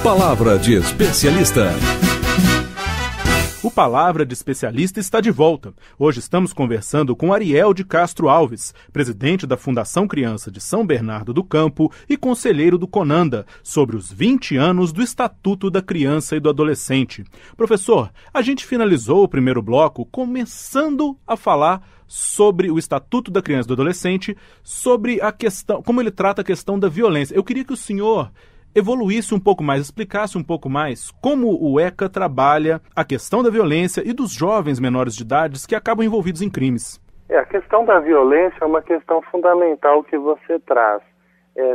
Palavra de Especialista. O Palavra de Especialista está de volta. Hoje estamos conversando com Ariel de Castro Alves, presidente da Fundação Criança de São Bernardo do Campo e conselheiro do CONANDA, sobre os 20 anos do Estatuto da Criança e do Adolescente. Professor, a gente finalizou o primeiro bloco começando a falar sobre o Estatuto da Criança e do Adolescente, sobre a questão, como ele trata a questão da violência. Eu queria que o senhor evoluísse um pouco mais, explicasse um pouco mais como o ECA trabalha a questão da violência e dos jovens menores de idade que acabam envolvidos em crimes. A questão da violência é uma questão fundamental que você traz.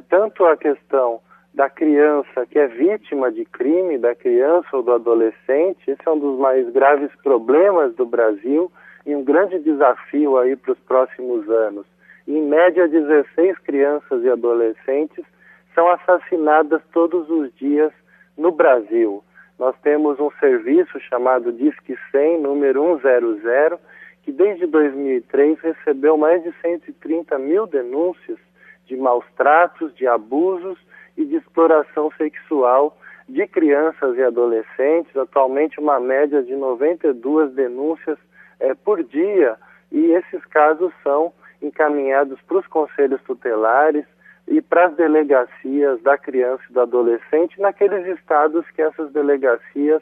Tanto a questão da criança que é vítima de crime, da criança ou do adolescente, esse é um dos mais graves problemas do Brasil e um grande desafio aí para os próximos anos. Em média, 16 crianças e adolescentes são assassinadas todos os dias no Brasil. Nós temos um serviço chamado Disque 100, número 100, que desde 2003 recebeu mais de 130 mil denúncias de maus tratos, de abusos e de exploração sexual de crianças e adolescentes, atualmente uma média de 92 denúncias por dia, e esses casos são encaminhados para os conselhos tutelares e para as delegacias da criança e do adolescente naqueles estados que essas delegacias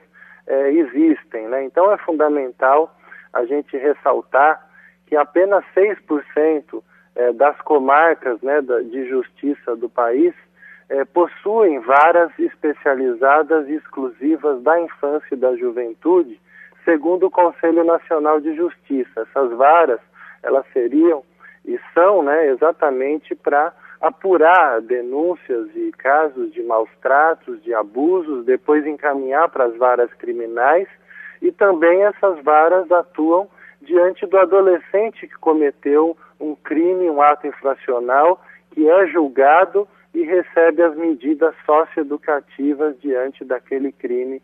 existem, né? Então é fundamental a gente ressaltar que apenas 6% das comarcas, né, de justiça do país possuem varas especializadas e exclusivas da infância e da juventude, segundo o Conselho Nacional de Justiça. Essas varas, elas seriam e são, né, exatamente para apurar denúncias e casos de maus tratos, de abusos, depois encaminhar para as varas criminais, e também essas varas atuam diante do adolescente que cometeu um crime, um ato infracional, que é julgado e recebe as medidas socioeducativas diante daquele crime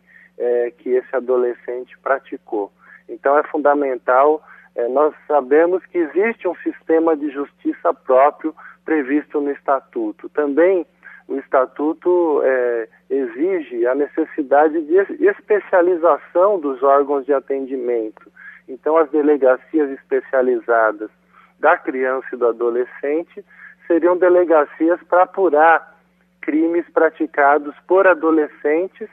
que esse adolescente praticou. Então é fundamental, nós sabemos que existe um sistema de justiça próprio previsto no Estatuto. Também o Estatuto exige a necessidade de especialização dos órgãos de atendimento. Então, as delegacias especializadas da criança e do adolescente seriam delegacias para apurar crimes praticados por adolescentes,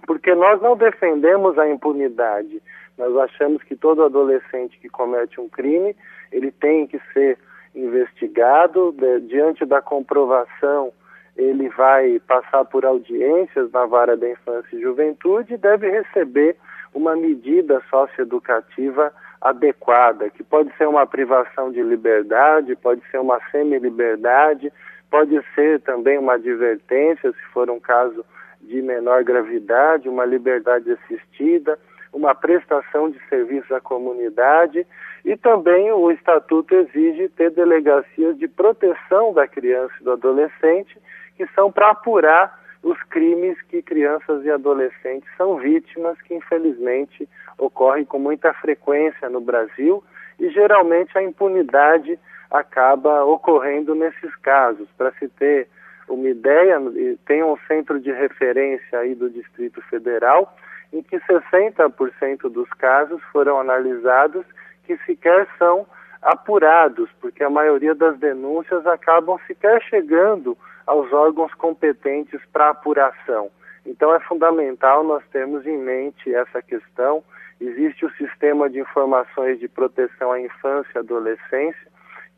porque nós não defendemos a impunidade. Nós achamos que todo adolescente que comete um crime, ele tem que ser investigado, diante da comprovação ele vai passar por audiências na vara da infância e juventude e deve receber uma medida socioeducativa adequada, que pode ser uma privação de liberdade, pode ser uma semi-liberdade, pode ser também uma advertência, se for um caso de menor gravidade, uma liberdade assistida, uma prestação de serviço à comunidade, e também o Estatuto exige ter delegacias de proteção da criança e do adolescente, que são para apurar os crimes que crianças e adolescentes são vítimas, que infelizmente ocorrem com muita frequência no Brasil, e geralmente a impunidade acaba ocorrendo nesses casos. Para se ter uma ideia, tem um centro de referência aí do Distrito Federal, em que 60% dos casos foram analisados que sequer são apurados, porque a maioria das denúncias acabam sequer chegando aos órgãos competentes para apuração. Então é fundamental nós termos em mente essa questão. Existe o Sistema de Informações de Proteção à Infância e Adolescência,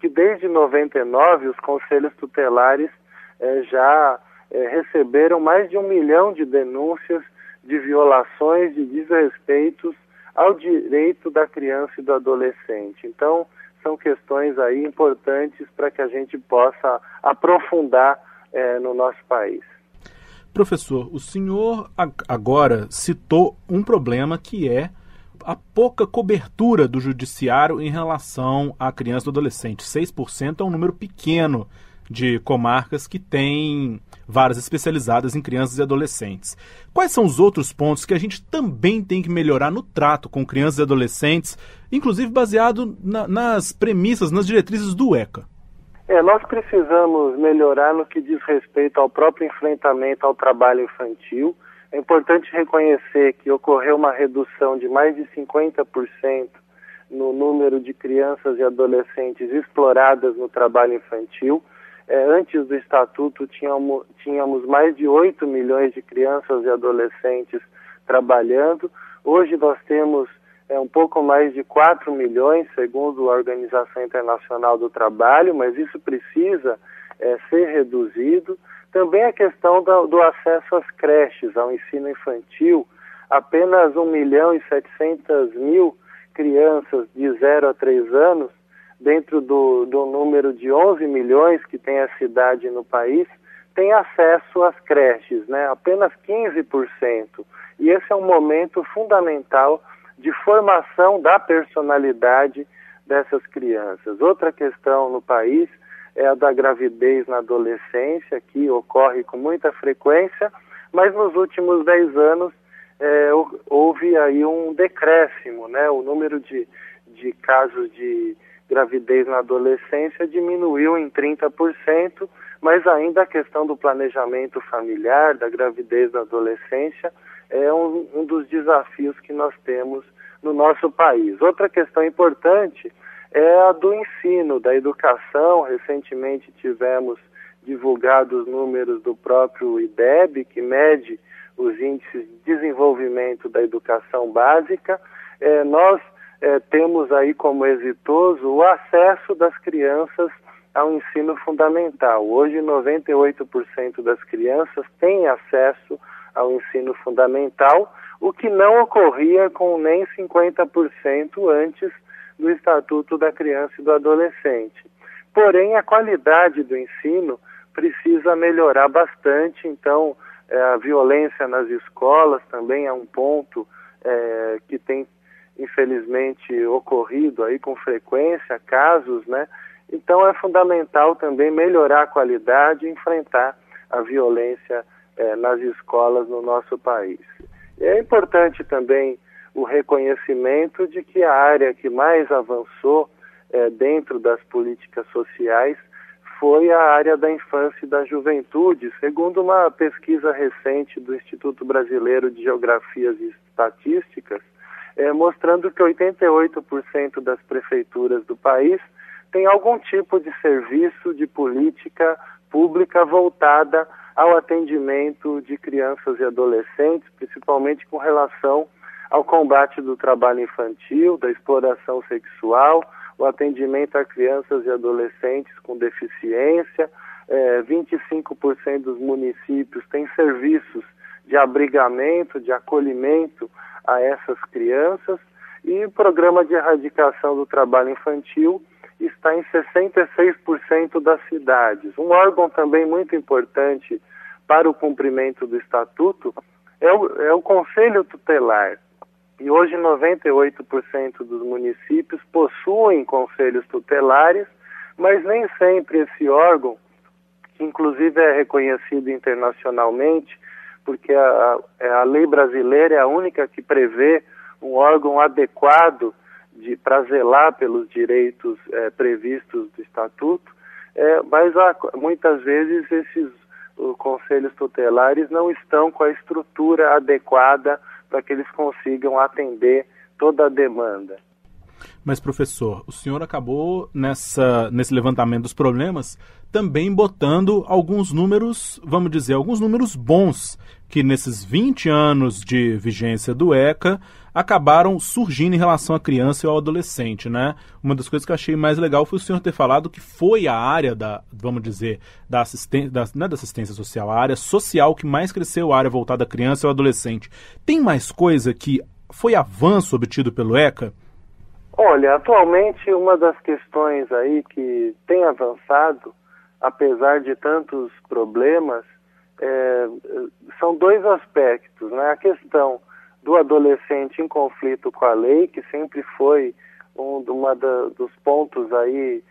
que desde 99 os conselhos tutelares já receberam mais de 1 milhão de denúncias de violações, de desrespeitos ao direito da criança e do adolescente. Então, são questões aí importantes para que a gente possa aprofundar no nosso país. Professor, o senhor agora citou um problema que é a pouca cobertura do judiciário em relação à criança e ao adolescente. 6% é um número pequeno de comarcas que têm varas especializadas em crianças e adolescentes. Quais são os outros pontos que a gente também tem que melhorar no trato com crianças e adolescentes, inclusive baseado nas premissas, nas diretrizes do ECA? Nós precisamos melhorar no que diz respeito ao próprio enfrentamento ao trabalho infantil. É importante reconhecer que ocorreu uma redução de mais de 50% no número de crianças e adolescentes exploradas no trabalho infantil. Antes do Estatuto, tínhamos mais de 8 milhões de crianças e adolescentes trabalhando. Hoje nós temos um pouco mais de 4 milhões, segundo a Organização Internacional do Trabalho, mas isso precisa ser reduzido. Também a questão do acesso às creches, ao ensino infantil. Apenas 1.700.000 crianças de 0 a 3 anos, dentro do número de 11 milhões que tem a cidade no país, têm acesso às creches, né? Apenas 15%. E esse é um momento fundamental de formação da personalidade dessas crianças. Outra questão no país é a da gravidez na adolescência, que ocorre com muita frequência, mas nos últimos 10 anos houve aí um decréscimo, né? O número de casos de gravidez na adolescência diminuiu em 30%, mas ainda a questão do planejamento familiar, da gravidez na adolescência, é um dos desafios que nós temos no nosso país. Outra questão importante é a do ensino, da educação. Recentemente tivemos divulgados números do próprio IDEB, que mede os índices de desenvolvimento da educação básica. Nós temos aí como exitoso o acesso das crianças ao ensino fundamental. Hoje, 98% das crianças têm acesso ao ensino fundamental, o que não ocorria com nem 50% antes do Estatuto da Criança e do Adolescente. Porém, a qualidade do ensino precisa melhorar bastante, então a violência nas escolas também é um ponto que tem, infelizmente, ocorrido aí com frequência, casos, né? Então é fundamental também melhorar a qualidade e enfrentar a violência nas escolas no nosso país. É importante também o reconhecimento de que a área que mais avançou dentro das políticas sociais foi a área da infância e da juventude, segundo uma pesquisa recente do Instituto Brasileiro de Geografias e Estatísticas, mostrando que 88% das prefeituras do país tem algum tipo de serviço de política pública voltada ao atendimento de crianças e adolescentes, principalmente com relação ao combate do trabalho infantil, da exploração sexual, o atendimento a crianças e adolescentes com deficiência. 25% dos municípios têm serviços de abrigamento, de acolhimento a essas crianças, e o programa de erradicação do trabalho infantil está em 66% das cidades. Um órgão também muito importante para o cumprimento do Estatuto é o Conselho Tutelar. E hoje 98% dos municípios possuem conselhos tutelares, mas nem sempre esse órgão, que inclusive é reconhecido internacionalmente, porque a lei brasileira é a única que prevê um órgão adequado para zelar pelos direitos previstos do Estatuto, mas muitas vezes esses conselhos tutelares não estão com a estrutura adequada para que eles consigam atender toda a demanda. Mas, professor, o senhor acabou nesse levantamento dos problemas também botando alguns números, vamos dizer, alguns números bons que nesses 20 anos de vigência do ECA acabaram surgindo em relação à criança e ao adolescente, né? Uma das coisas que eu achei mais legal foi o senhor ter falado que foi a área vamos dizer, da assistência, não é da assistência social, a área social que mais cresceu, a área voltada à criança e ao adolescente. Tem mais coisa que foi avanço obtido pelo ECA? Olha, atualmente uma das questões aí que tem avançado, apesar de tantos problemas, são dois aspectos, né? A questão do adolescente em conflito com a lei, que sempre foi dos pontos aí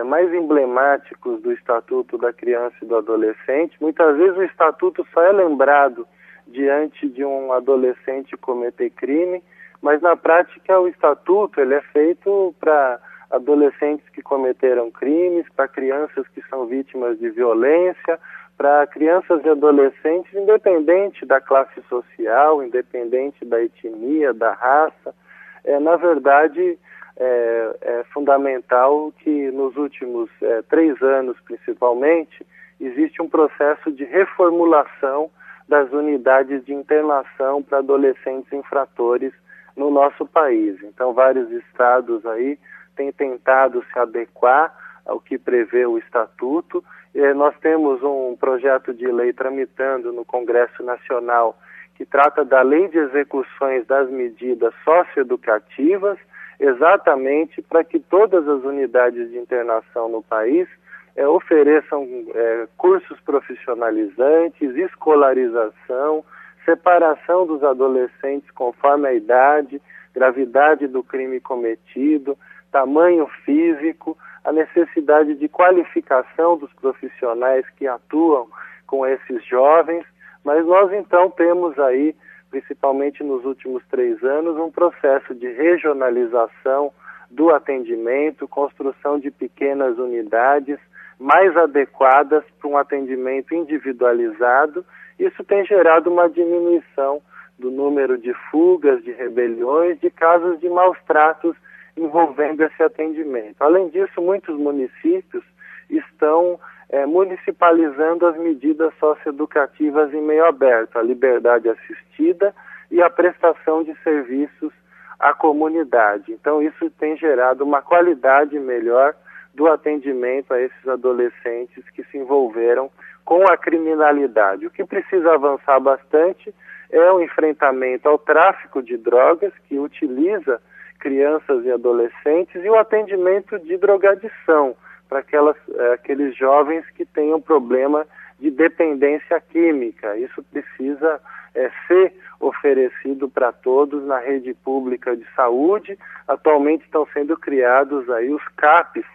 mais emblemáticos do Estatuto da Criança e do Adolescente. Muitas vezes o Estatuto só é lembrado diante de um adolescente cometer crime, mas na prática o Estatuto ele é feito para adolescentes que cometeram crimes, para crianças que são vítimas de violência, para crianças e adolescentes, independente da classe social, independente da etnia, da raça. Na verdade, é fundamental que nos últimos 3 anos, principalmente, existe um processo de reformulação das unidades de internação para adolescentes infratores no nosso país. Então, vários estados aí têm tentado se adequar ao que prevê o Estatuto. Nós temos um projeto de lei tramitando no Congresso Nacional que trata da Lei de Execuções das Medidas Socioeducativas, exatamente para que todas as unidades de internação no país ofereçam cursos profissionalizantes, escolarização, separação dos adolescentes conforme a idade, gravidade do crime cometido, tamanho físico, a necessidade de qualificação dos profissionais que atuam com esses jovens. Mas nós então temos aí, principalmente nos últimos 3 anos, um processo de regionalização do atendimento, construção de pequenas unidades mais adequadas para um atendimento individualizado. Isso tem gerado uma diminuição do número de fugas, de rebeliões, de casos de maus tratos envolvendo esse atendimento. Além disso, muitos municípios estão municipalizando as medidas socioeducativas em meio aberto, a liberdade assistida e a prestação de serviços à comunidade. Então, isso tem gerado uma qualidade melhor do atendimento a esses adolescentes que se envolveram com a criminalidade. O que precisa avançar bastante é o enfrentamento ao tráfico de drogas, que utiliza crianças e adolescentes, e o atendimento de drogadição, para aqueles jovens que tenham problema de dependência química. Isso precisa ser oferecido para todos na rede pública de saúde. Atualmente estão sendo criados aí os CAPs,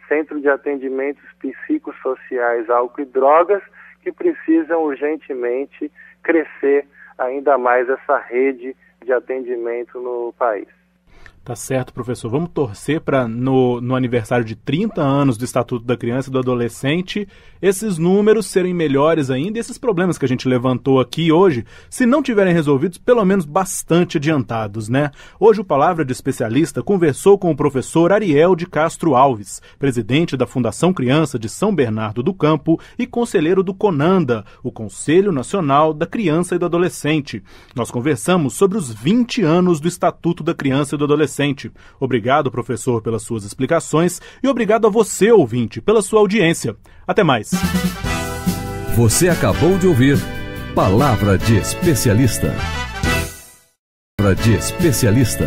Centro de Atendimentos Psicossociais, Álcool e Drogas, que precisam urgentemente crescer ainda mais essa rede de atendimento no país. Tá certo, professor. Vamos torcer para no aniversário de 30 anos do Estatuto da Criança e do Adolescente, esses números serem melhores ainda e esses problemas que a gente levantou aqui hoje, se não tiverem resolvidos, pelo menos bastante adiantados, né? Hoje o Palavra de Especialista conversou com o professor Ariel de Castro Alves, presidente da Fundação Criança de São Bernardo do Campo e conselheiro do CONANDA, o Conselho Nacional da Criança e do Adolescente. Nós conversamos sobre os 20 anos do Estatuto da Criança e do Adolescente. Obrigado, professor, pelas suas explicações e obrigado a você, ouvinte, pela sua audiência. Até mais. Você acabou de ouvir Palavra de Especialista. Palavra de Especialista.